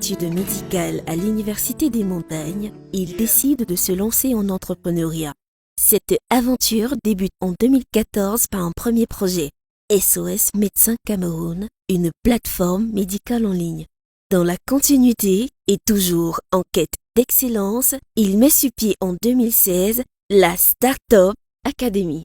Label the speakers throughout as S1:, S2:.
S1: études médicales à l'Université des Montagnes, il décide de se lancer en entrepreneuriat. Cette aventure débute en 2014 par un premier projet, SOS Médecins Cameroun, une plateforme médicale en ligne. Dans la continuité et toujours en quête d'excellence, il met sur pied en 2016 la Startup Academy.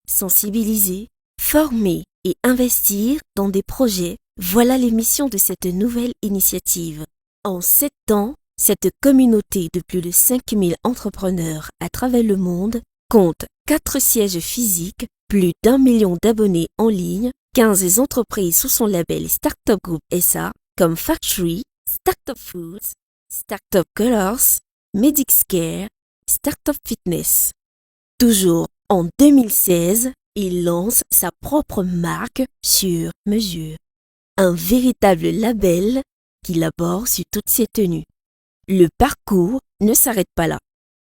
S1: Sensibiliser, former et investir dans des projets, voilà les missions de cette nouvelle initiative. En 7 ans, cette communauté de plus de 5000 entrepreneurs à travers le monde compte 4 sièges physiques, plus d'1 million d'abonnés en ligne, 15 entreprises sous son label Startup Group SA comme Factory, Startup Foods, Startup Colors, Medixcare, Startup Fitness. Toujours en 2016, il lance sa propre marque sur mesure. Un véritable label qu'il aborde sur toutes ses tenues. Le parcours ne s'arrête pas là.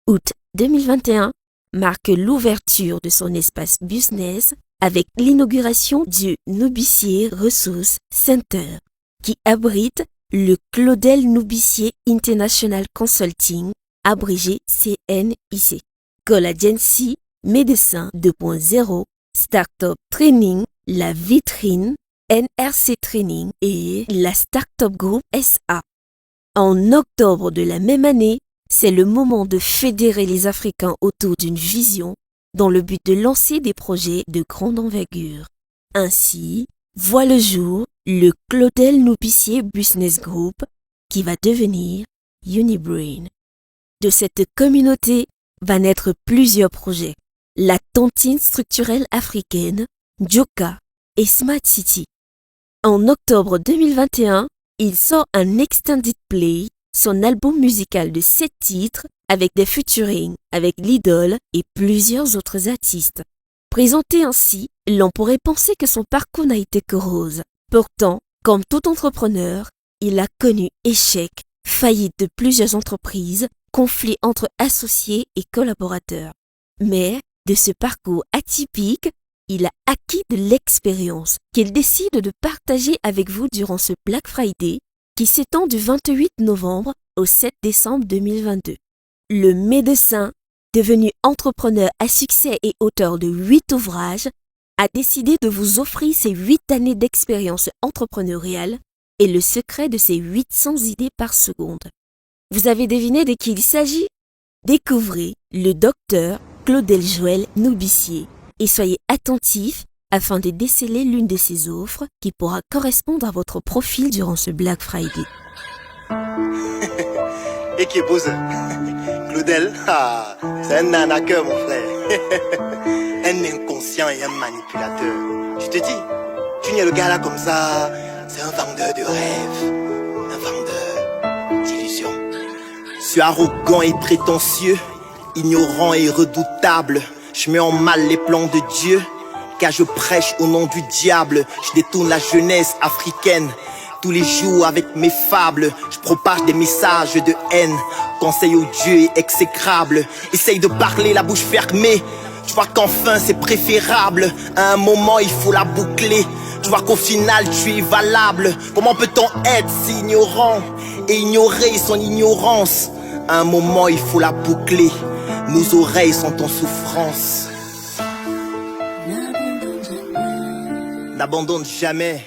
S1: Août 2021 marque l'ouverture de son espace business avec l'inauguration du Noubicier Resource Center qui abrite le Claudel Noubicier International Consulting, abrégé CNIC, Call Agency, Médecin 2.0, Startup Training, La Vitrine, NRC Training et la Startup Group SA. En octobre de la même année, c'est le moment de fédérer les Africains autour d'une vision dans le but de lancer des projets de grande envergure. Ainsi, voit le jour le Claudel Noubicier Business Group qui va devenir Unibrain. De cette communauté va naître plusieurs projets. La tontine structurelle africaine, Joka et Smart City. En octobre 2021, il sort un Extended Play, son album musical de 7 titres avec des featuring avec l'Idol et plusieurs autres artistes. Présenté ainsi, l'on pourrait penser que son parcours n'a été que rose. Pourtant, comme tout entrepreneur, il a connu échec, faillite de plusieurs entreprises, conflits entre associés et collaborateurs. Mais de ce parcours atypique, il a acquis de l'expérience qu'il décide de partager avec vous durant ce Black Friday qui s'étend du 28 novembre au 7 décembre 2022. Le médecin, devenu entrepreneur à succès et auteur de 8 ouvrages, a décidé de vous offrir ses 8 années d'expérience entrepreneuriale et le secret de ses 800 idées par seconde. Vous avez deviné de qui il s'agit? Découvrez le docteur Claudel Joël Noubicier et soyez attentifs afin de déceler l'une de ses offres qui pourra correspondre à votre profil durant ce Black Friday.
S2: Et qui est beau ça. Claudel, c'est un arnaqueur mon frère. Un inconscient et un manipulateur. Je te dis, tu n'es le gars là comme ça, c'est un vendeur de rêves, un vendeur d'illusions. Je suis arrogant et prétentieux, ignorant et redoutable. Je mets en mal les plans de Dieu, car je prêche au nom du diable. Je détourne la jeunesse africaine tous les jours avec mes fables. Je propage des messages de haine, conseil odieux et exécrable. Essaye de parler la bouche fermée, tu vois qu'enfin c'est préférable. À un moment il faut la boucler, tu vois qu'au final tu es valable. Comment peut-on être si ignorant et ignorer son ignorance? À un moment il faut la boucler, nos oreilles sont en souffrance. N'abandonne jamais,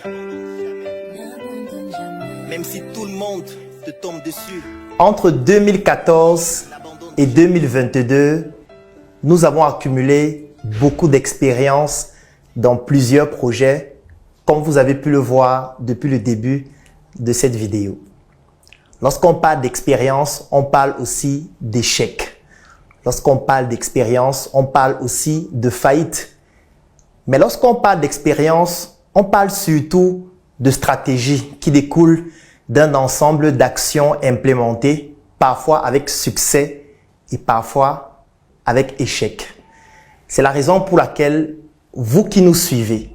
S2: même si tout le monde te tombe dessus.
S3: Entre 2014 et 2022, nous avons accumulé beaucoup d'expérience dans plusieurs projets, comme vous avez pu le voir depuis le début de cette vidéo. Lorsqu'on parle d'expérience, on parle aussi d'échec. Lorsqu'on parle d'expérience, on parle aussi de faillite. Mais lorsqu'on parle d'expérience, on parle surtout de stratégie qui découle d'un ensemble d'actions implémentées, parfois avec succès et parfois avec échec. C'est la raison pour laquelle vous qui nous suivez,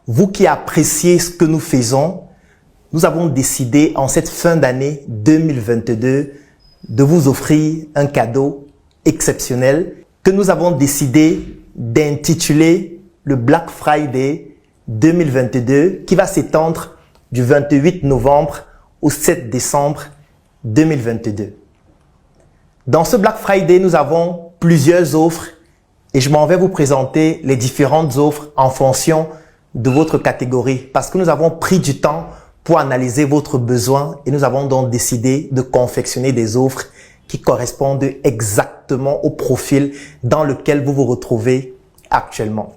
S3: vous qui appréciez ce que nous faisons, nous avons décidé en cette fin d'année 2022 de vous offrir un cadeau exceptionnel que nous avons décidé d'intituler le Black Friday 2022 qui va s'étendre du 28 novembre au 7 décembre 2022. Dans ce Black Friday, nous avons plusieurs offres et je m'en vais vous présenter les différentes offres en fonction de votre catégorie parce que nous avons pris du temps pour analyser votre besoin et nous avons donc décidé de confectionner des offres qui correspondent exactement au profil dans lequel vous vous retrouvez actuellement.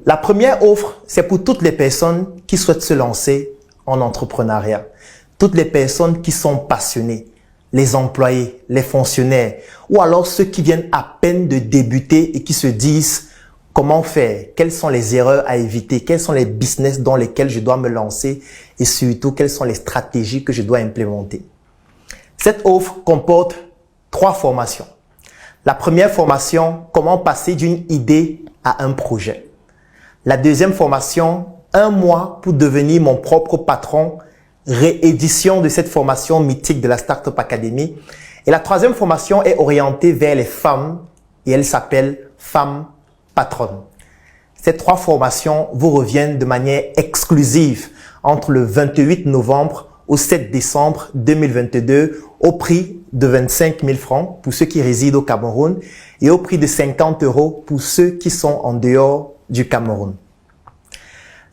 S3: La première offre, c'est pour toutes les personnes qui souhaitent se lancer en entrepreneuriat. Toutes les personnes qui sont passionnées, les employés, les fonctionnaires, ou alors ceux qui viennent à peine de débuter et qui se disent comment faire, quelles sont les erreurs à éviter, quels sont les business dans lesquels je dois me lancer et surtout quelles sont les stratégies que je dois implémenter. Cette offre comporte 3 formations. La première formation, comment passer d'une idée à un projet. La deuxième formation, 1 mois pour devenir mon propre patron, réédition de cette formation mythique de la Startup Academy. Et la troisième formation est orientée vers les femmes et elle s'appelle Femmes Patronnes. Ces 3 formations vous reviennent de manière exclusive entre le 28 novembre au 7 décembre 2022 au prix de 25 000 francs pour ceux qui résident au Cameroun et au prix de 50 € pour ceux qui sont en dehors du Cameroun.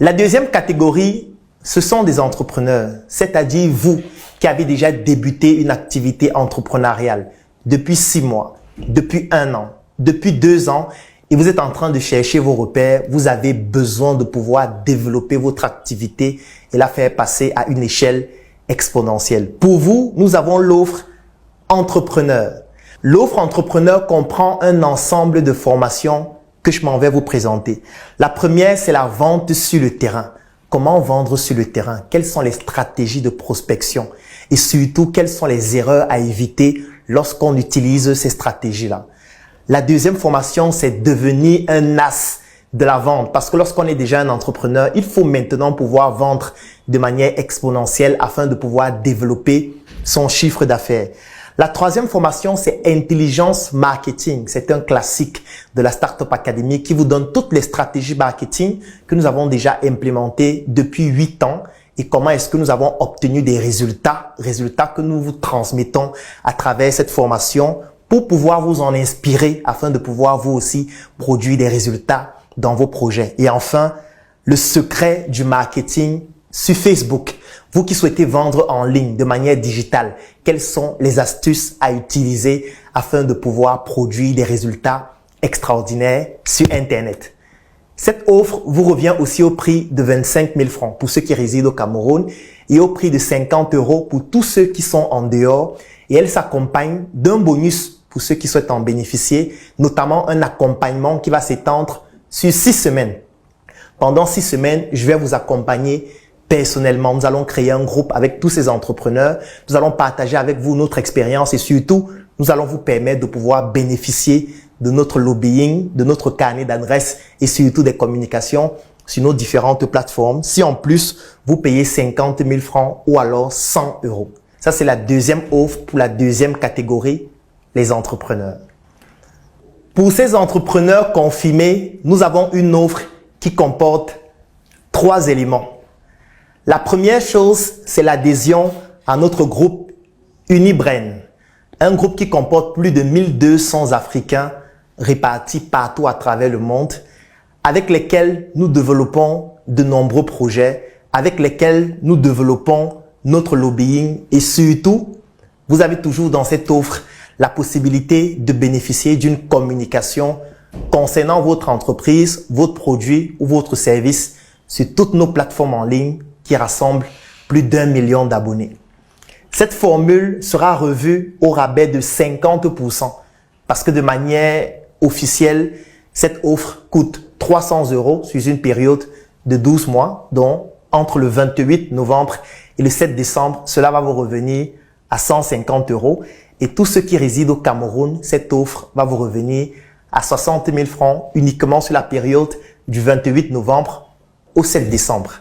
S3: La deuxième catégorie, ce sont des entrepreneurs, c'est-à-dire vous qui avez déjà débuté une activité entrepreneuriale depuis 6 mois, depuis 1 an, depuis 2 ans et vous êtes en train de chercher vos repères, vous avez besoin de pouvoir développer votre activité et la faire passer à une échelle exponentielle. Pour vous, nous avons l'offre entrepreneur. L'offre entrepreneur comprend un ensemble de formations que je m'en vais vous présenter. La première, c'est la vente sur le terrain. Comment vendre sur le terrain? Quelles sont les stratégies de prospection? Et surtout, quelles sont les erreurs à éviter lorsqu'on utilise ces stratégies-là? La deuxième formation, c'est devenir un as de la vente. Parce que lorsqu'on est déjà un entrepreneur, il faut maintenant pouvoir vendre de manière exponentielle afin de pouvoir développer son chiffre d'affaires. La troisième formation, c'est intelligence marketing. C'est un classique de la Startup Academy qui vous donne toutes les stratégies marketing que nous avons déjà implémentées depuis 8 ans et comment est-ce que nous avons obtenu des résultats que nous vous transmettons à travers cette formation pour pouvoir vous en inspirer afin de pouvoir vous aussi produire des résultats dans vos projets. Et enfin, le secret du marketing sur Facebook. Vous qui souhaitez vendre en ligne de manière digitale, quelles sont les astuces à utiliser afin de pouvoir produire des résultats extraordinaires sur Internet? Cette offre vous revient aussi au prix de 25 000 francs pour ceux qui résident au Cameroun et au prix de 50 € pour tous ceux qui sont en dehors. Et elle s'accompagne d'un bonus pour ceux qui souhaitent en bénéficier, notamment un accompagnement qui va s'étendre sur 6 semaines. Pendant 6 semaines, je vais vous accompagner personnellement. Nous allons créer un groupe avec tous ces entrepreneurs. Nous allons partager avec vous notre expérience et surtout, nous allons vous permettre de pouvoir bénéficier de notre lobbying, de notre carnet d'adresses et surtout des communications sur nos différentes plateformes. Si en plus, vous payez 50 000 francs ou alors 100 €. Ça, c'est la deuxième offre pour la deuxième catégorie, les entrepreneurs. Pour ces entrepreneurs confirmés, nous avons une offre qui comporte 3 éléments. La première chose, c'est l'adhésion à notre groupe Unibrain, un groupe qui comporte plus de 1200 Africains répartis partout à travers le monde, avec lesquels nous développons de nombreux projets, avec lesquels nous développons notre lobbying et surtout, vous avez toujours dans cette offre la possibilité de bénéficier d'une communication concernant votre entreprise, votre produit ou votre service sur toutes nos plateformes en ligne qui rassemble plus d'1 million d'abonnés. Cette formule sera revue au rabais de 50% parce que de manière officielle, cette offre coûte 300 € sur une période de 12 mois, donc entre le 28 novembre et le 7 décembre, cela va vous revenir à 150 € et tous ceux qui résident au Cameroun, cette offre va vous revenir à 60 000 francs uniquement sur la période du 28 novembre au 7 décembre.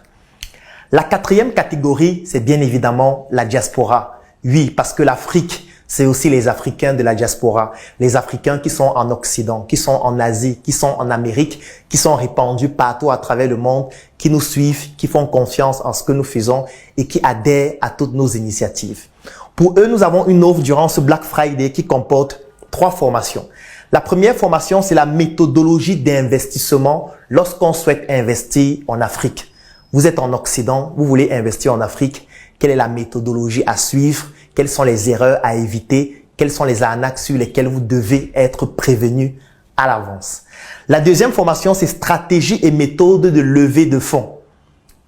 S3: La quatrième catégorie, c'est bien évidemment la diaspora. Oui, parce que l'Afrique, c'est aussi les Africains de la diaspora. Les Africains qui sont en Occident, qui sont en Asie, qui sont en Amérique, qui sont répandus partout à travers le monde, qui nous suivent, qui font confiance en ce que nous faisons et qui adhèrent à toutes nos initiatives. Pour eux, nous avons une offre durant ce Black Friday qui comporte 3 formations. La première formation, c'est la méthodologie d'investissement lorsqu'on souhaite investir en Afrique. Vous êtes en Occident, vous voulez investir en Afrique. Quelle est la méthodologie à suivre? Quelles sont les erreurs à éviter? Quelles sont les arnaques sur lesquelles vous devez être prévenu à l'avance? La deuxième formation, c'est stratégie et méthode de levée de fonds.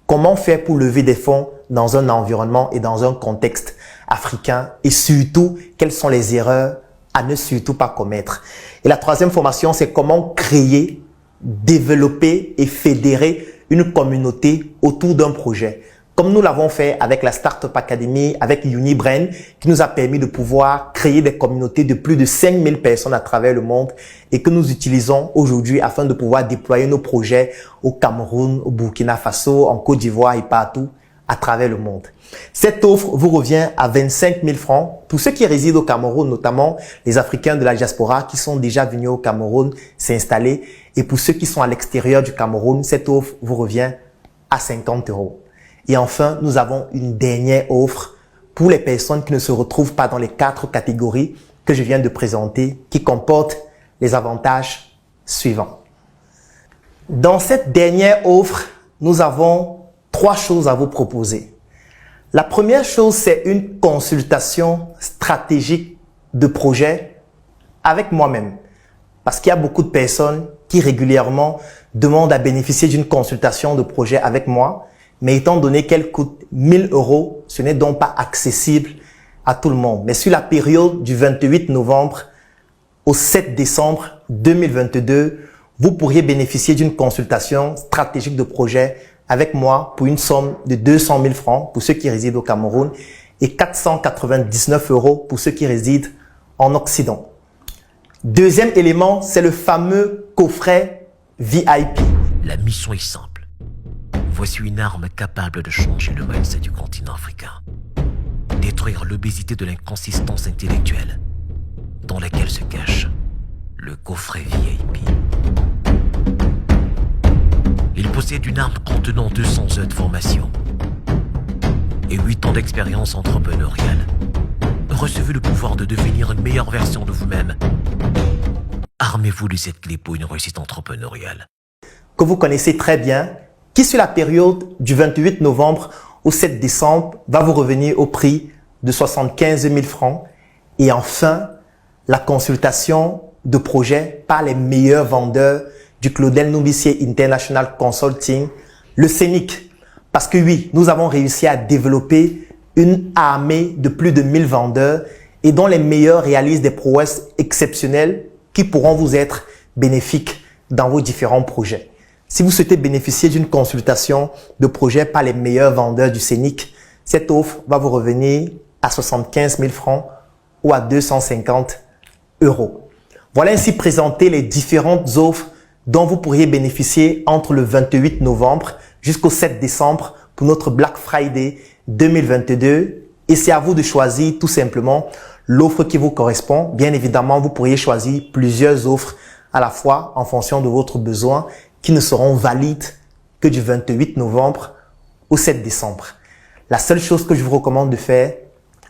S3: Comment faire pour lever des fonds dans un environnement et dans un contexte africain? Et surtout, quelles sont les erreurs à ne surtout pas commettre? Et la troisième formation, c'est comment créer, développer et fédérer une communauté autour d'un projet. Comme nous l'avons fait avec la Startup Academy, avec Unibrain, qui nous a permis de pouvoir créer des communautés de plus de 5000 personnes à travers le monde et que nous utilisons aujourd'hui afin de pouvoir déployer nos projets au Cameroun, au Burkina Faso, en Côte d'Ivoire et partout à travers le monde. Cette offre vous revient à 25 000 francs pour ceux qui résident au Cameroun, notamment les Africains de la diaspora qui sont déjà venus au Cameroun s'installer. Et pour ceux qui sont à l'extérieur du Cameroun, cette offre vous revient à 50 €. Et enfin, nous avons une dernière offre pour les personnes qui ne se retrouvent pas dans les 4 catégories que je viens de présenter, qui comportent les avantages suivants. Dans cette dernière offre, nous avons 3 choses à vous proposer. La première chose, c'est une consultation stratégique de projet avec moi-même. Parce qu'il y a beaucoup de personnes qui régulièrement demandent à bénéficier d'une consultation de projet avec moi. Mais étant donné qu'elle coûte 1 000 €, ce n'est donc pas accessible à tout le monde. Mais sur la période du 28 novembre au 7 décembre 2022, vous pourriez bénéficier d'une consultation stratégique de projet avec moi pour une somme de 200 000 francs pour ceux qui résident au Cameroun et 499 € pour ceux qui résident en Occident. Deuxième élément, c'est le fameux coffret VIP.
S4: La mission est simple. Voici une arme capable de changer le mindset du continent africain. Détruire l'obésité de l'inconsistance intellectuelle dans laquelle se cache le coffret VIP. Il possède une arme contenant 200 heures de formation et 8 ans d'expérience entrepreneuriale. Recevez le pouvoir de devenir une meilleure version de vous-même. Armez-vous de cette clé pour une réussite entrepreneuriale.
S3: Que vous connaissez très bien, qui sur la période du 28 novembre au 7 décembre va vous revenir au prix de 75 000 francs. Et enfin, la consultation de projet par les meilleurs vendeurs du Claudel Noubissier International Consulting, le CENIC. Parce que oui, nous avons réussi à développer une armée de plus de 1000 vendeurs et dont les meilleurs réalisent des prouesses exceptionnelles qui pourront vous être bénéfiques dans vos différents projets. Si vous souhaitez bénéficier d'une consultation de projet par les meilleurs vendeurs du CENIC, cette offre va vous revenir à 75 000 francs ou à 250 €. Voilà ainsi présenté les différentes offres dont vous pourriez bénéficier entre le 28 novembre jusqu'au 7 décembre pour notre Black Friday 2022. Et c'est à vous de choisir tout simplement l'offre qui vous correspond. Bien évidemment, vous pourriez choisir plusieurs offres à la fois en fonction de votre besoin qui ne seront valides que du 28 novembre au 7 décembre. La seule chose que je vous recommande de faire,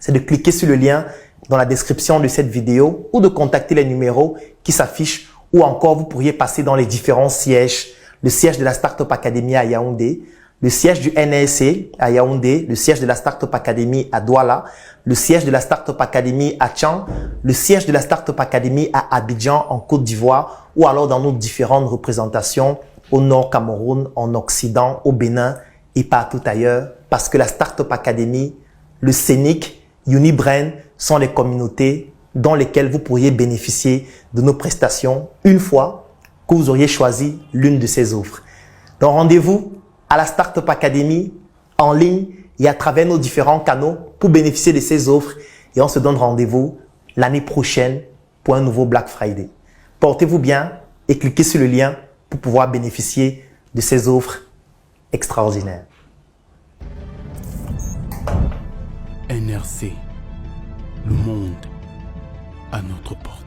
S3: c'est de cliquer sur le lien dans la description de cette vidéo ou de contacter les numéros qui s'affichent ou encore vous pourriez passer dans les différents sièges. Le siège de la Startup Academy à Yaoundé, le siège du NSC à Yaoundé, le siège de la Startup Academy à Douala, le siège de la Startup Academy à Tchang, le siège de la Startup Academy à Abidjan en Côte d'Ivoire ou alors dans nos différentes représentations au Nord Cameroun, en Occident, au Bénin et partout ailleurs. Parce que la Startup Academy, le CENIC, Unibrain sont les communautés dans lesquelles vous pourriez bénéficier de nos prestations une fois que vous auriez choisi l'une de ces offres. Donc rendez-vous à la Startup Academy en ligne et à travers nos différents canaux pour bénéficier de ces offres et on se donne rendez-vous l'année prochaine pour un nouveau Black Friday. Portez-vous bien et cliquez sur le lien pour pouvoir bénéficier de ces offres extraordinaires.
S5: NRC, le monde à notre porte.